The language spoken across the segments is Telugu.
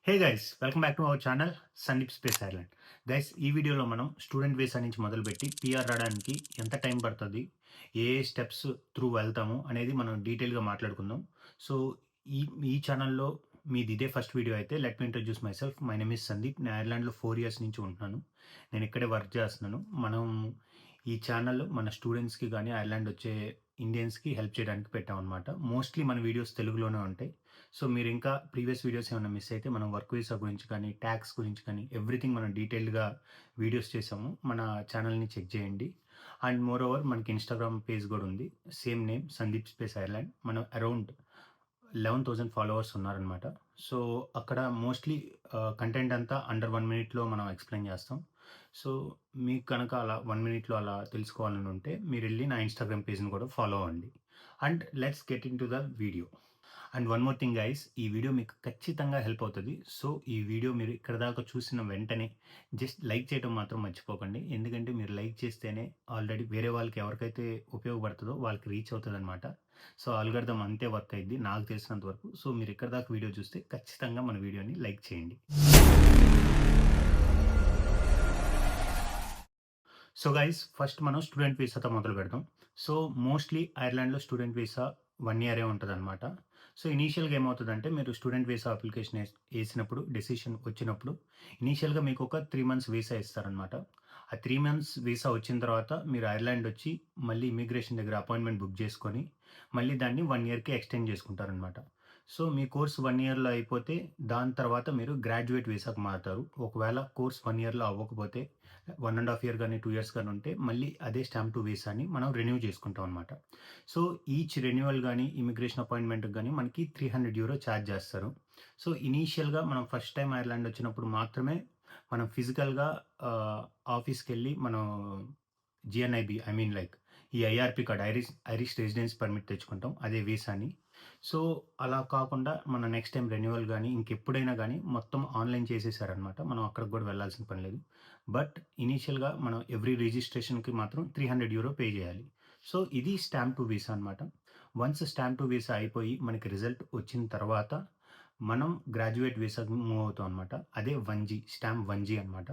Hey guys, welcome back to our channel Sandeep space Ireland. Guys, ఈ వీడియోలో మనం స్టూడెంట్ వీసా నుంచి మొదలుపెట్టి పిఆర్ రావడానికి ఎంత టైం పడుతుంది, ఏ ఏ స్టెప్స్ త్రూ వెళ్తాము అనేది మనం డీటెయిల్గా మాట్లాడుకుందాం. సో ఈ ఈ ఛానల్లో మీది ఇదే ఫస్ట్ వీడియో అయితే let me introduce my self. My name is Sandeep. నేను ఐర్లాండ్లో 4 years నుంచి ఉంటున్నాను. నేను ఇక్కడే వర్క్ చేస్తున్నాను. మనం ఈ ఛానల్ మన స్టూడెంట్స్కి కానీ ఐర్లాండ్ వచ్చే ఇండియన్స్కి హెల్ప్ చేయడానికి పెట్టామన్నమాట. మోస్ట్లీ మన వీడియోస్ తెలుగులోనే ఉంటాయి. సో మీరు ఇంకా ప్రీవియస్ వీడియోస్ ఏమైనా మిస్ అయితే మనం వర్క్ వీసా గురించి కానీ, ట్యాక్స్ గురించి కానీ ఎవ్రీథింగ్ మనం డీటెయిల్డ్‌గా వీడియోస్ చేసాము. మన ఛానల్‌ని చెక్ చేయండి. అండ్ మోర్ ఓవర్ మనకి ఇన్‌స్టాగ్రామ్ పేజ్ కూడా ఉంది. Same name Sandeep space Ireland. మనం అరౌండ్ 11,000 ఫాలోవర్స్ ఉన్నారనమాట. సో అక్కడ మోస్ట్లీ కంటెంట్ అంతా అండర్ 1 మినిట్‌లో మనం ఎక్స్‌ప్లెయిన్ చేస్తాం. సో మీకు కనుక అలా 1 మినిట్‌లో అలా తెలుసుకోవాలని ఉంటే మీరెళ్లి నా ఇన్‌స్టాగ్రామ్ పేజ్‌ని కూడా ఫాలో అవ్వండి. And let's get into the video. And one more thing guys, ఈ వీడియో మీకు ఖచ్చితంగా హెల్ప్ అవుతుంది. సో ఈ వీడియో మీరు ఇక్కడ దాకా చూసిన వెంటనే జస్ట్ లైక్ చేయడం మాత్రం మర్చిపోకండి. ఎందుకంటే మీరు లైక్ చేస్తేనే ఆల్రెడీ వేరే వాళ్ళకి ఎవరికైతే ఉపయోగపడుతుందో వాళ్ళకి రీచ్ అవుతుందనమాట. సో ఆల్గోరిథం అంతే వర్క్ అయ్యిద్ది నాకు తెలిసినంత వరకు. సో మీరు ఇక్కడ దాకా వీడియో చూస్తే ఖచ్చితంగా మన వీడియోని లైక్ చేయండి. సో గైస్, ఫస్ట్ మనం స్టూడెంట్ వీసాతో మొదలు పెడదాం. సో మోస్ట్లీ ఐర్లాండ్‌లో స్టూడెంట్ వీసా 1 ఇయరే ఉంటదనమాట. సో ఇనీషియల్‌గా ఏమవుతదంటే మీరు స్టూడెంట్ వీసా అప్లికేషన్ ఏసినప్పుడు డెసిషన్ వచ్చినప్పుడు ఇనీషియల్‌గా మీకు ఒక 3 మంత్స్ వీసా ఇస్తారనమాట. ఆ 3 మంత్స్ వీసా వచ్చిన తర్వాత మీరు ఐర్లాండ్ వచ్చి మళ్ళీ ఇమిగ్రేషన్ దగ్గర అపాయింట్‌మెంట్ బుక్ చేసుకొని మళ్ళీ దాన్ని 1 ఇయర్‌కి ఎక్స్‌టెండ్ చేసుకుంటారనమాట. సో మీ కోర్స్ 1 ఇయర్‌లో అయిపోతే దాని తర్వాత మీరు గ్రాడ్యుయేట్ వీసాకి మారుతారు. ఒకవేళ కోర్స్ 1 ఇయర్‌లో అవ్వకపోతే 1½ ఇయర్ గాని, 2 ఇయర్స్ గాని ఉంటే మళ్ళీ అదే స్టాంప్ టు వీసాని మనం రెన్యూ చేసుకుంటాం అనమాట. సో ఈచ్ రెన్యువల్ గాని, ఇమిగ్రేషన్ అపాయింట్‌మెంట్‌కి గాని మనకి €300 చార్జ్ చేస్తారు. సో ఇనీషియల్‌గా మనం ఫస్ట్ టైమ్ ఐర్లాండ్ వచ్చినప్పుడు మాత్రమే మనం ఫిజికల్‌గా ఆఫీస్‌కెళ్ళి మనం జీఎన్ఐబీ ఐ మీన్ లైక్ ఈ IRP card Irish residence permit తెచ్చుకుంటాం. అదే వీసాని. సో అలా కాకుండా మన నెక్స్ట్ టైమ్ రెన్యువల్ గాని, ఇంకెప్పుడైనా గాని మొత్తం ఆన్‌లైన్ చేసేసారనమాట. మనం అక్కడికి గూడా వెళ్ళాల్సిన పని లేదు. బట్ ఇనీషియల్‌గా మనం ఎవ్రీ రిజిస్ట్రేషన్‌కి మాత్రం €300 పే చేయాలి. సో ఇది స్టాంప్ టు వీసా అనమాట. వన్స్ స్టాంప్ టు వీసా అయిపోయి మనకి రిజల్ట్ వచ్చిన తర్వాత మనం గ్రాడ్యుయేట్ వీసాకి మూవ్ అవుతాం అనమాట. అదే 1G స్టాంప్ 1G అనమాట.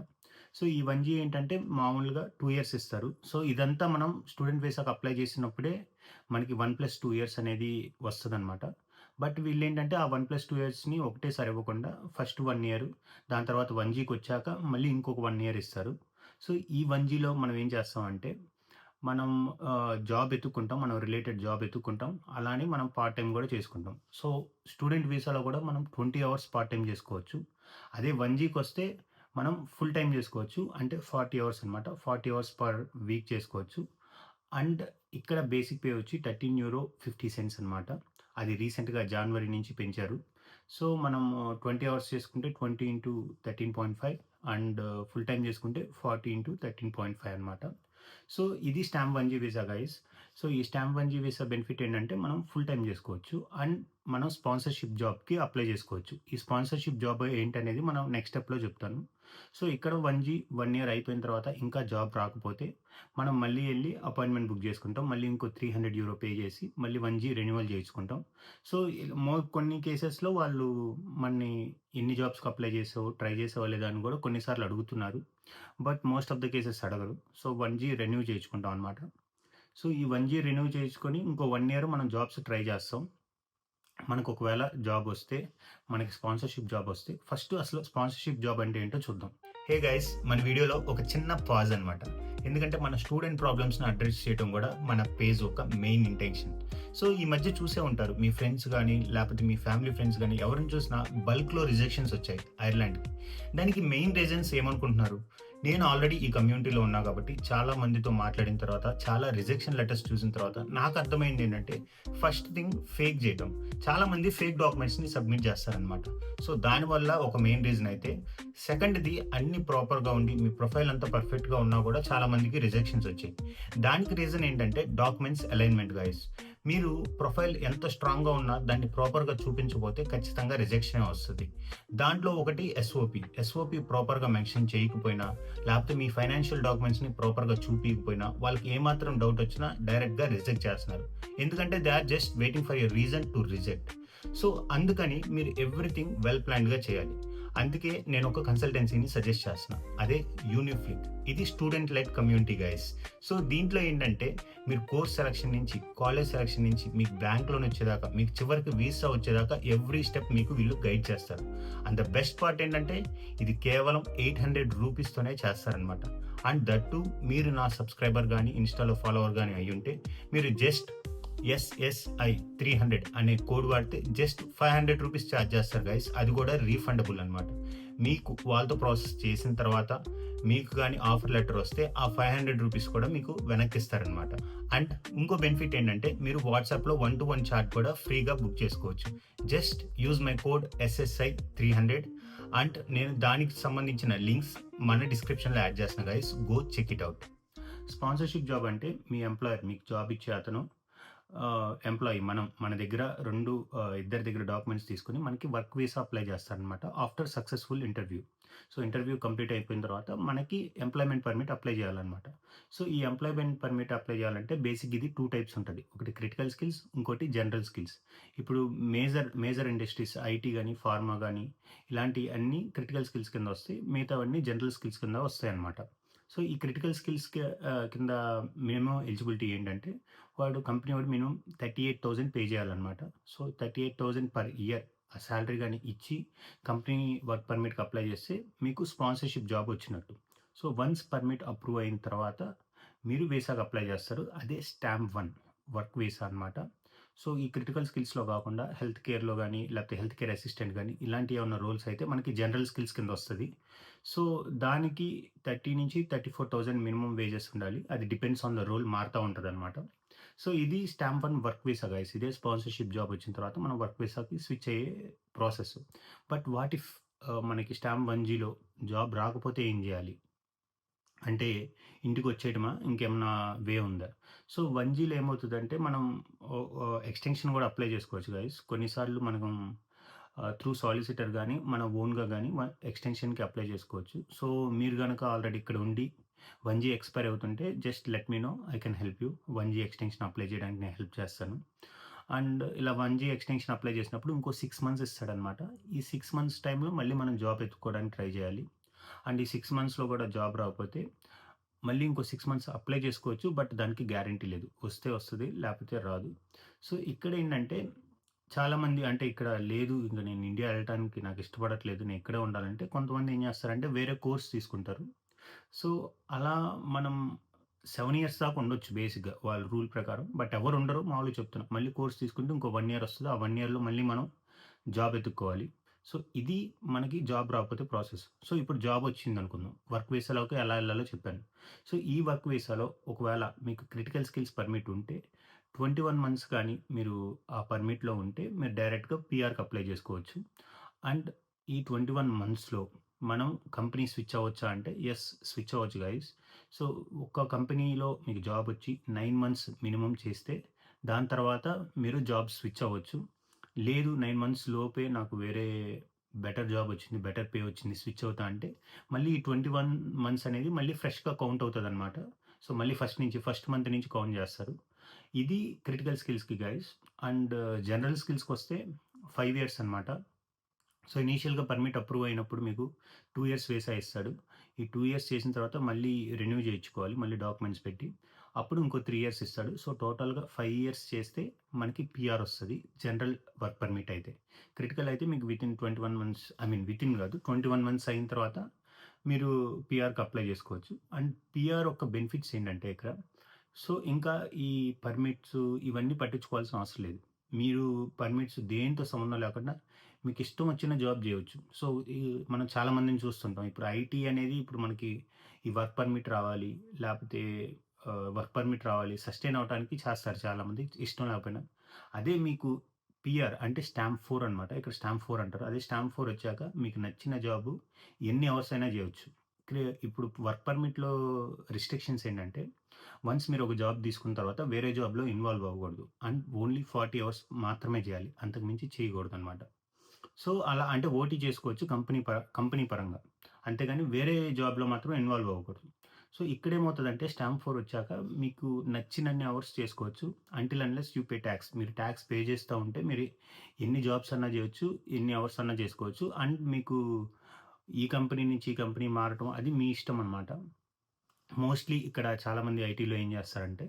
సో ఈ 1G ఏంటంటే మామూలుగా 2 ఇయర్స్ ఇస్తారు. సో ఇదంతా మనం స్టూడెంట్ వీసాకి అప్లై చేసినప్పుడే మనకి 1+2 ఇయర్స్ అనేది వస్తదనమాట. బట్ వీళ్ళేంటంటే ఆ 1+2 ఇయర్స్‌ని ఒకటేసారి ఇవ్వకుండా ఫస్ట్ 1 ఇయర్, దాని తర్వాత 1Gకొచ్చాక మళ్ళీ ఇంకొక 1 ఇయర్ ఇస్తారు. సో ఈ 1Gలో మనం ఏం చేస్తామంటే మనం జాబ్ ఎతుక్కుంటాం. మనం రిలేటెడ్ జాబ్ ఎతుక్కుంటాం. అలానే మనం పార్ట్ టైమ్ గూడా చేసుకుంటాం. సో స్టూడెంట్ వీసాలో గూడా మనం 20 అవర్స్ పార్ట్ టైమ్ చేసుకోవచ్చు. అదే 1Gకొస్తే మనం ఫుల్ టైమ్ జేసుకోవచ్చు. అంటే 40 అవర్స్ అనమాట. 40 అవర్స్ పర్ వీక్ చేసుకోవచ్చు. అండ్ ఇక్కడ బేసిక్ పే వచ్చి €13.50 అనమాట. అది రీసెంట్‌గా జాన్వరి నుంచి పెంచారు. సో మనం 20 అవర్స్ చేసుకుంటే 20 ఇంటూ 13.5 అండ్ ఫుల్ టైమ్ చేసుకుంటే 40 ఇంటూ 13.5 అనమాట. సో ఇది stamp 1G visa guys. So ఈ స్టాంప్ 1G వీసా బెనిఫిట్ ఏంటంటే మనం ఫుల్ టైమ్ చేసుకోవచ్చు. అండ్ మనం స్పాన్సర్‌షిప్ జాబ్‌కి అప్లై చేసుకోవచ్చు. ఈ స్పాన్సర్‌షిప్ జాబ్ ఏంటనేది మనం నెక్స్ట్ స్టెప్‌లో చెప్తాను. సో ఇక్కడ 1G 1 ఇయర్ అయిపోయిన తర్వాత ఇంకా జాబ్ రాకపోతే మనం మళ్ళీ ఎళ్లి అపాయింట్‌మెంట్ బుక్ చేసుకుంటాం. మళ్ళీ ఇంకో €300 పే చేసి మళ్ళీ 1G రెన్యువల్ చేయించుకుంటాం. సో కొన్ని కేసెస్‌లో వాళ్ళు మనని ఎన్ని జాబ్స్‌కి అప్లై చేసావు, ట్రై చేసావా లేదా అని కూడా కొన్ని సార్లు అడుగుతున్నారు. But most of the cases అడగరు. సో 1G రెన్యూ చేయించుకుంటాం అనమాట. సో ఈ 1G రెన్యూ చేయించుకొని ఇంకో 1 ఇయర్ మనం జాబ్స్ ట్రై చేస్తాం. మనకు ఒకవేళ జాబొస్తే, మనకి స్పాన్సర్‌షిప్ జాబొస్తే, ఫస్ట్ అసలు స్పాన్సర్‌షిప్ జాబ్ అంటే ఏంటో చూద్దాం. హే గైస్, మన వీడియోలో ఒక చిన్న పాజ్ అనమాట. ఎందుకంటే మన స్టూడెంట్ ప్రాబ్లమ్స్‌ని అడ్రెస్ చేయడం గూడా మన పేజ్ ఒక మెయిన్ ఇంటెన్షన్. సో ఈ మధ్య చూసే ఉంటారు. మీ ఫ్రెండ్స్ గానీ, లేపోతే మీ ఫ్యామిలీ ఫ్రెండ్స్ గానీ ఎవరిని చూసినా బల్క్‌లో రిజెక్షన్స్ వచ్చాయి ఐర్లాండ్‌కి. దానికి మెయిన్ రీజన్స్ ఏమనుకుంటున్నారు? నేను ఆల్రెడీ ఈ కమ్యూనిటీలో ఉన్నా కాబట్టి చాలా మందితో మాట్లాడిన తర్వాత, చాలా రిజెక్షన్ లెటర్స్ చూసిన తర్వాత నాకు అర్థమైంది ఏంటంటే, ఫస్ట్ థింగ్ ఫేక్ చేయటం. చాలామంది ఫేక్ డాక్యుమెంట్స్‌ని సబ్మిట్ చేస్తారనమాట. సో దానివల్ల ఒక మెయిన్ రీజన్ అయితే, సెకండ్‌ది అన్నీ ప్రాపర్‌గా ఉండి మీ ప్రొఫైల్ అంతా పర్ఫెక్ట్‌గా ఉన్నా కూడా చాలా మందికి రిజెక్షన్స్ వచ్చాయి. దానికి రీజన్ ఏంటంటే డాక్యుమెంట్స్ అలైన్‌మెంట్ గైస్. మీరు ప్రొఫైల్ ఎంత స్ట్రాంగ్‌గా ఉన్నా దాన్ని ప్రాపర్‌గా చూపించకపోతే ఖచ్చితంగా రిజెక్షనే వస్తది. దాంట్లో ఒకటి ఎస్ఓపి ప్రాపర్‌గా మెన్షన్ చేయకపోయినా, లేకపోతే మీ ఫైనాన్షియల్ డాక్యుమెంట్స్‌ని ప్రాపర్‌గా చూపియకపోయినా వాళ్ళకి ఏమాత్రం డౌట్ వచ్చినా డైరెక్ట్‌గా రిజెక్ట్ చేస్తున్నారు. ఎందుకంటే they are just waiting for a reason to reject. So అందుకని మీరు ఎవ్రీథింగ్ వెల్ ప్లాన్డ్‌గా చేయాలి. అందుకే నేను ఒక కన్సల్టెన్సీని సజెస్ట్ చేస్తున్నా. అదే యూనిఫ్లిక్. ఇది student lead community guys. So దీంట్లో ఏంటంటే మీరు కోర్స్ సెలక్షన్ నుంచి, కాలేజ్ సెలక్షన్ నుంచి, మీకు బ్యాంక్ లోన్ వచ్చేదాకా, మీకు చివరికి వీసా వచ్చేదాకా ఎవ్రీ స్టెప్ మీకు వీళ్ళు గైడ్ చేస్తారు. అండ్ ద బెస్ట్ పార్ట్ ఏంటంటే ఇది కేవలం 800 రూపీస్‌తోనే చేస్తారనమాట. అండ్ దట్ టూ మీరు నా సబ్స్క్రైబర్ గానీ, ఇన్‌స్టాలో ఫాలోవర్ గానీ అయ్యుంటే మీరు జస్ట్ ఎస్ఎస్ఐ 300 అనే కోడ్ వాడితే జస్ట్ 500 రూపీస్ ఛార్జ్ చేస్తారు గైస్. అది కూడా రీఫండబుల్ అనమాట. మీకు వాళ్ళతో ప్రాసెస్ చేసిన తర్వాత మీకు కానీ ఆఫర్ లెటర్ వస్తే ఆ 500 రూపీస్ కూడా మీకు వెనక్కి ఇస్తారనమాట. అండ్ ఇంకో బెనిఫిట్ ఏంటంటే మీరు వాట్సాప్లో 1-to-1 చాట్ కూడా ఫ్రీగా బుక్ చేసుకోవచ్చు. Just use my code SSI 300 and నేను దానికి సంబంధించిన లింక్స్ మన డిస్క్రిప్షన్లో యాడ్ చేస్తున్నా guys. Go check it out. Sponsorship job అంటే మీ ఎంప్లాయర్ మీకు జాబ్ ఇచ్చే అతను ఎంప్లాయీ మన దగ్గర ఇద్దరి దగ్గర డాక్యుమెంట్స్ తీసుకొని మనకి వర్క్ వీసా అప్లై చేస్తారనమాట after successful interview. So interview complete అయిపోయిన తర్వాత మనకి ఎంప్లాయ్మెంట్ పర్మిట్ అప్లై చేయాలన్నమాట. సో ఈ ఎంప్లాయ్మెంట్ పర్మిట్ అప్లై చేయాలంటే బేసిక్ ఇది 2 టైప్స్ ఉంటది. ఒకటి క్రిటికల్ స్కిల్స్, ఇంకోటి జనరల్ స్కిల్స్. ఇప్పుడు మేజర్ ఇండస్ట్రీస్ ఐటీ గానీ, ఫార్మా గానీ ఇలాంటి అన్నీ క్రిటికల్ స్కిల్స్ కింద వస్తాయి. మిగతావన్నీ జనరల్ స్కిల్స్ కింద వస్తాయన్నమాట. సో ఈ క్రిటికల్ స్కిల్స్‌కి కింద మినిమమ్ ఎలిజిబిలిటీ ఏంటంటే కంపెనీ వాడు మినిమమ్ 38,000 పే చేయాలన్నమాట. సో 38,000 పర్ ఇయర్ ఆ సాలరీ గాని ఇచ్చి కంపెనీ వర్క్ పర్మిట్‌కి అప్లై చేస్తే మీకు స్పాన్సర్‌షిప్ జాబ్ వచ్చినట్టు. సో వన్స్ పర్మిట్ అప్రూవ్ అయిన తర్వాత మీరు వీసాకి అప్లై చేస్తారు. అదే స్టాంప్ 1 వర్క్ వీసా అన్నమాట. సో ఈ క్రిటికల్ స్కిల్స్‌లో కాకుండా హెల్త్ కేర్‌లో గాని, లేకపోతే హెల్త్ కేర్ అసిస్టెంట్ గాని ఇలాంటివి ఏమన్నా రోల్స్ అయితే మనకి జనరల్ స్కిల్స్ కింద వస్తది. సో దానికి 30,000-34,000 మినిమమ్ వేజెస్ ఉండాలి. అది డిపెండ్స్ ఆన్ ద రోల్ మారుతా ఉంటదనమాట. సో ఇది స్టాంప్ 1 వర్క్ వీసా గైస్. ఇదే స్పాన్సర్‌షిప్ జాబ్ వచ్చిన తర్వాత మనం వర్క్ వీసాకి స్విచ్ అయ్యే ప్రాసెస్. బట్ వాట్ ఇఫ్ మనకి స్టాంప్ 1జీలో జాబ్ రాకపోతే ఏం జేయాలి? అంటే ఇంటికొచ్చేయటమా? ఇంకేమన్నా వే ఉందా? సో 1జీలో ఏమవుతదంటే మనం ఎక్స్‌టెన్షన్ గూడా అప్లై జేసుకోవచ్చు గైస్. కొన్నిసార్లు మనం త్రూ సాలిసిటర్ గానీ, మన ఓన్‌గా గానీ ఎక్స్‌టెన్షన్‌కి అప్లై జేసుకోవచ్చు. సో మీరు గనక ఆల్రెడీ ఇక్కడ ఉండి 1జీ ఎక్స్‌పైర్ అవుతుంటే just let me know. I can help you. 1జీ ఎక్స్‌టెన్షన్ అప్లై చేయడానికి నేను హెల్ప్ చేస్తాను. అండ్ ఇలా 1జీ ఎక్స్‌టెన్షన్ అప్లై చేసినప్పుడు ఇంకో 6 మంత్స్ ఇస్తాడనమాట. ఈ 6 మంత్స్ టైమ్‌లో మళ్ళీ మనం జాబ్ ఎతుక్కోవడానికి ట్రై జేయాలి. అండ్ ఈ 6 మంత్స్‌లో గూడా జాబ్ రాకపోతే మళ్ళీ ఇంకో 6 మంత్స్ అప్లై చేసుకోవచ్చు. బట్ దానికి గ్యారంటీ లేదు. వస్తే వస్తది. లేపోతే రాదు. సో ఇక్కడేంటంటే చాలామంది అంటే ఇక్కడ లేదు ఇంక నేను ఇండియా ఎళ్ళటానికి నాకు ఇష్టపడట్లేదు. నేను ఇక్కడే ఉండాలంటే కొంతమంది ఏం చేస్తారంటే వేరే కోర్స్ తీసుకుంటారు. సో అలా మనం 7 ఇయర్స్ దాకా ఉండొచ్చు బేసిక్‌గా వాళ్ళ రూల్ ప్రకారం. బట్ ఎవరు ఉండరు మామూలుగా చెప్తున్నా. మళ్ళీ కోర్స్ తీసుకుంటే ఇంకో 1 ఇయర్ వస్తది. ఆ 1 ఇయర్‌లో మళ్ళీ మనం జాబ్ ఎతుక్కోవాలి. సో ఇది మనకి జాబ్ రాకపోతే ప్రాసెస్. సో ఇప్పుడు జాబ్ వచ్చిందనుకుందాం. వర్క్ వీసాలోకి ఎలా ఎళ్ళాలో చెప్పాను. సో ఈ వర్క్ వీసాలో ఒకవేళ మీకు క్రిటికల్ స్కిల్స్ పర్మిట్ ఉంటే 21 మంత్స్ కానీ మీరు ఆ పర్మిట్‌లో ఉంటే మీరు డైరెక్ట్‌గా పీఆర్‌కి అప్లై చేసుకోవచ్చు. అండ్ ఈ 21 మంత్స్‌లో మనం కంపెనీ స్విచ్ అవ్వచ్చా అంటే యెస్ స్విచ్ అవ్వచ్చు గైస్. సో ఒక కంపెనీలో మీకు జాబ్ వచ్చి 9 మంత్స్ మినిమమ్ చేస్తే దాని తర్వాత మీరు జాబ్ స్విచ్ అవ్వచ్చు. లేదు 9 మంత్స్ లోపే నాకు వేరే బెటర్ జాబ్ వచ్చింది, బెటర్ పే వచ్చింది స్విచ్ అవుతా అంటే మళ్ళీ ఈ 21 మంత్స్ అనేది మళ్ళీ ఫ్రెష్‌గా కౌంట్ అవుతదనమాట. సో మళ్ళీ ఫస్ట్ మంత్ నుంచి కౌంట్ చేస్తారు. ఇది క్రిటికల్ స్కిల్స్‌కి గైస్. అండ్ జనరల్ స్కిల్స్‌కొస్తే 5 ఇయర్స్ అనమాట. సో ఇనీషియల్‌గా పర్మిట్ అప్రూవ్ అయినప్పుడు మీకు 2 ఇయర్స్ వీసా ఇస్తాడు. ఈ 2 ఇయర్స్ చేసిన తర్వాత మళ్ళీ రెన్యూ చేయించుకోవాలి. మళ్ళీ డాక్యుమెంట్స్ పెట్టి. అప్పుడు ఇంకో 3 ఇయర్స్ ఇస్తాడు. సో టోటల్‌గా 5 ఇయర్స్ చేస్తే మనకి పీఆర్ వస్తది. జనరల్ వర్క్ పర్మిట్ అయితే. క్రిటికల్ అయితే మీకు వితిన్ 21 మంత్స్ వితిన్ కాదు 21 మంత్స్ అయిన తర్వాత మీరు పీఆర్‌కి అప్లై చేసుకోవచ్చు. అండ్ పీఆర్ యొక్క బెనిఫిట్స్ ఏంటంటే ఇక్కడ సో ఇంకా ఈ పర్మిట్స్ ఇవన్నీ పట్టించుకోవాల్సిన అవసరం లేదు. మీరు పర్మిట్స్ దేనితో సంబంధం లేకుండా మీకిష్టం వచ్చిన జాబ్ జేయొచ్చు. సో, ఈ మనం చాలా మందిని చూస్తుంటాం. ఇప్పుడు ఐటీ అనేది ఇప్పుడు మనకి ఈ వర్క్ పర్మిట్ రావాలి, లేపోతే వర్క్ పర్మిట్ రావాలి, సస్టైన్ అవ్వటానికి చేస్తారు చాలామంది ఇష్టం లేకపోయినా. అదే మీకు పీఆర్ అంటే స్టాంప్ 4 అనమాట. ఇక్కడ స్టాంప్ 4 అంటారు. అదే స్టాంప్ 4 వచ్చాక మీకు నచ్చిన జాబు ఎన్ని అవర్స్ అయినా జేయొచ్చు. ఇప్పుడు వర్క్ పర్మిట్‌లో రిస్ట్రిక్షన్స్ ఏంటంటే వన్స్ మీరు ఒక జాబ్ తీసుకున్న తర్వాత వేరే జాబ్‌లో ఇన్వాల్వ్ అవ్వకూడదు. అండ్ ఓన్లీ 40 అవర్స్ మాత్రమే చేయాలి. అంతకు మించి చేయకూడదనమాట. సో, అలా అంటే ఓటీ చేసుకోవచ్చు కంపెనీ పరంగా. అంతేగాని వేరే జాబ్‌లో మాత్రం ఇన్వాల్వ్ అవ్వకూడదు. సో, ఇక్కడేమవుతదంటే స్టాంప్ 4 వచ్చాక మీకు నచ్చినన్ని అవర్స్ చేసుకోవచ్చు. Until unless you pay talks. మీరు టాక్స్ పే చేస్తా ఉంటే మీరు ఎన్ని జాబ్స్ అన్నా చేయొచ్చు. ఎన్ని అవర్స్ అన్నా చేసుకోవచ్చు. అండ్ మీకు ఈ కంపెనీ నుంచి ఈ కంపెనీ మారటం అది మీ ఇష్టం అనమాట. మోస్ట్‌లీ ఇక్కడ చాలామంది ఐటీలో ఏం చేస్తారంటే,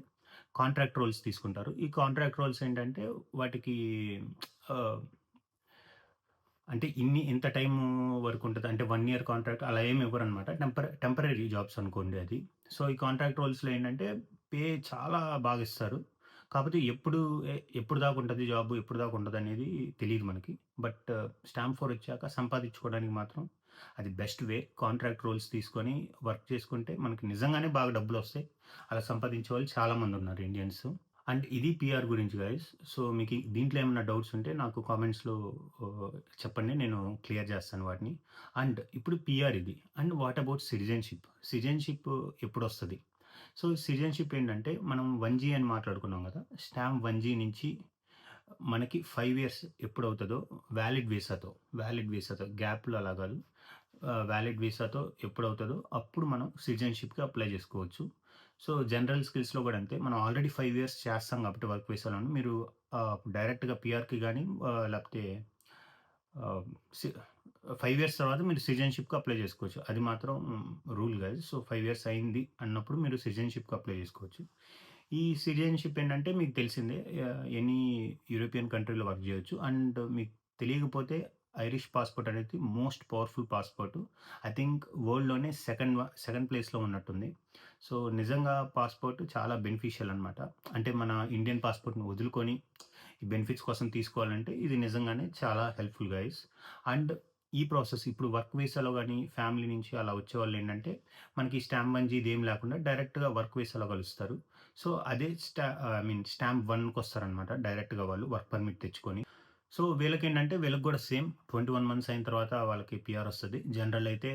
కాంట్రాక్ట్ రోల్స్ తీసుకుంటారు. ఈ కాంట్రాక్ట్ రోల్స్ ఏంటంటే వాటికి ఆహ్, అంటే ఇంత టైము వరకుంటది. అంటే 1 ఇయర్ కాంట్రాక్ట్ అలా ఏమి ఇవ్వరనమాట. టెంపరరీ జాబ్స్ అనుకోండి అది. సో, ఈ కాంట్రాక్ట్ రోల్స్‌లో ఏంటంటే పే చాలా బాగా ఇస్తారు. కాపోతే ఎప్పుడు దాకా ఉంటది జాబు, ఎప్పుడు దాకా ఉండదనేది తెలీదు మనకి. బట్ స్టాంప్ 4 వచ్చాక సంపాదించుకోవడానికి మాత్రం అది బెస్ట్ వే. కాంట్రాక్ట్ రోల్స్ తీసుకొని వర్క్ చేసుకుంటే మనకి నిజంగానే బాగా డబ్బులొస్తాయి. అలా సంపాదించే వాళ్ళు చాలామందున్నారు ఇండియన్స్. అండ్ ఇది పీఆర్ గురించి గైస్. సో, మీకి దీంట్లో ఏమన్నా డౌట్స్ ఉంటే నాకు కామెంట్స్‌లో ఆహ్, చెప్పండి. నేను క్లియర్ చేస్తాను వాటిని. అండ్ ఇప్పుడు పీఆర్ ఇది. And what about citizenship? Citizenship ఎప్పుడొస్తది? సో, సిటిజన్‌షిప్ ఏంటంటే మనం 1జీ అని మాట్లాడుకున్నాం గదా! స్టాంప్ 1జీ నుంచి మనకి 5 ఇయర్స్ ఎప్పుడవుతదో వ్యాలిడ్ వీసాతో గ్యాప్‌లో అలా గాదు. వ్యాలిడ్ వీసాతో ఎప్పుడవుతదో అప్పుడు మనం సిటిజన్‌షిప్‌కి అప్లై జేసుకోవచ్చు. సో, జనరల్ స్కిల్స్‌లో గూడా అంతే. మనం ఆల్రెడీ 5 ఇయర్స్ చేస్తాం గాబట్టి వర్క్ వీసాలోని మీరు డైరెక్ట్‌గా పీఆర్‌కి గాని లేపోతే ఆహ్, సి 5 ఇయర్స్ తర్వాత మీరు సిటిజన్‌షిప్‌కి అప్లై జేసుకోవచ్చు. అది మాత్రం రూల్ గైస్. సో, 5 ఇయర్స్ అయింది అన్నప్పుడు మీరు సిటిజన్‌షిప్‌కి అప్లై జేసుకోవచ్చు. ఈ సిటిజన్‌షిప్ ఏంటంటే మీకు తెలిసిందే ఎనీ యూరోపియన్ కంట్రీలో వర్క్ జేయొచ్చు. అండ్ మీకు తెలియకపోతే ఐరిష్ పాస్‌పోర్ట్ అనేది most powerful passport. I think వరల్డ్‌లోనే సెకండ్ ప్లేస్‌లో ఉన్నట్టుంది. సో, నిజంగా పాస్‌పోర్ట్ చాలా బెనిఫిషియల్ అనమాట. అంటే మన ఇండియన్ పాస్‌పోర్ట్‌ని వదులుకొని ఈ బెనిఫిట్స్ కోసం తీసుకోవాలంటే ఇది నిజంగానే చాలా హెల్ప్‌ఫుల్ గైస్. అండ్ ఈ ప్రాసెస్ ఇప్పుడు వర్క్ వీసాలో గాని, ఫ్యామిలీ నుంచి అలా వచ్చేవాళ్ళేంటంటే, మనకి స్టాంప్ 1 ఇదేం లేకుండా డైరెక్ట్‌గా వర్క్ వీసాలో కలుస్తారు. సో, అదే ఐ మీన్ స్టాంప్ 1కొస్తారనమాట డైరెక్ట్‌గా వాళ్ళు వర్క్ పర్మిట్ తెచ్చుకొని. సో, వీళ్ళకేంటంటే వీళ్ళకి గూడా సేమ్ 21 మంత్స్ అయిన తర్వాత వాళ్ళకి పీఆర్ ఒస్తది. జనరల్ అయితే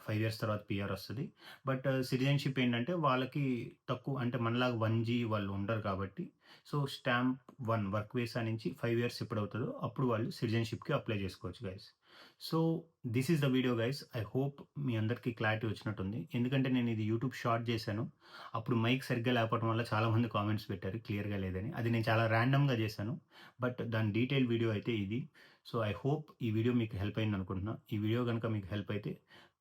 5 ఇయర్స్ తర్వాత పీఆర్ ఒస్తది. బట్ సిటిజన్‌షిప్ ఏంటంటే వాళ్ళకి తక్కువ అంటే మనలాగా 1జీ వాళ్ళు ఉండరు కాబట్టి, సో, స్టాంప్ 1 వర్క్ వీసా నుంచి 5 ఇయర్స్ ఎప్పుడవుతదో అప్పుడు వాళ్ళు సిటిజన్‌షిప్‌కి అప్లై జేసుకోవచ్చు guys. So, this is the video guys. I hope మీ అందరికీ క్లారిటీ వచ్చినట్టుంది. ఎందుకంటే నేను ఇది యూట్యూబ్ షార్ట్ జేశాను. అప్పుడు మైక్ సరిగ్గా లేకపోవడం వల్ల చాలామంది కామెంట్స్ పెట్టారు క్లియర్‌గా లేదని. అది నేను చాలా ర్యాండమ్‌గా జేశాను. బట్ దాని డీటెయిల్ వీడియో అయితే ఇది. సో, ఐ హోప్ ఈ వీడియో మీకు హెల్ప్ అయిందనుకుంటున్నా. ఈ వీడియో గనుక మీకు హెల్ప్ అయితే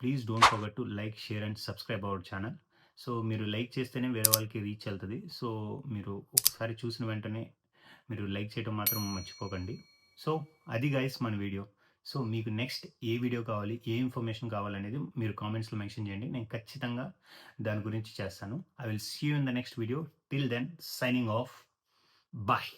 please don't forget to like, share and subscribe our channel. So, మీరు లైక్ చేస్తేనే వేరే వాళ్ళకి రీచ్ ఎళ్తది. సో, మీరు ఒకసారి చూసిన వెంటనే మీరు లైక్ చేయడం మాత్రం మర్చిపోకండి. సో, అది గైస్ మన వీడియో. సో, మీకు నెక్స్ట్ ఏ వీడియో కావాలి, ఏ ఇన్ఫర్మేషన్ కావాలనేది మీరు కామెంట్స్‌లో మెన్షన్ చేయండి. నేను ఖచ్చితంగా దాని గురించి చేస్తాను. I will see you in the next video. Till then signing off. Bye.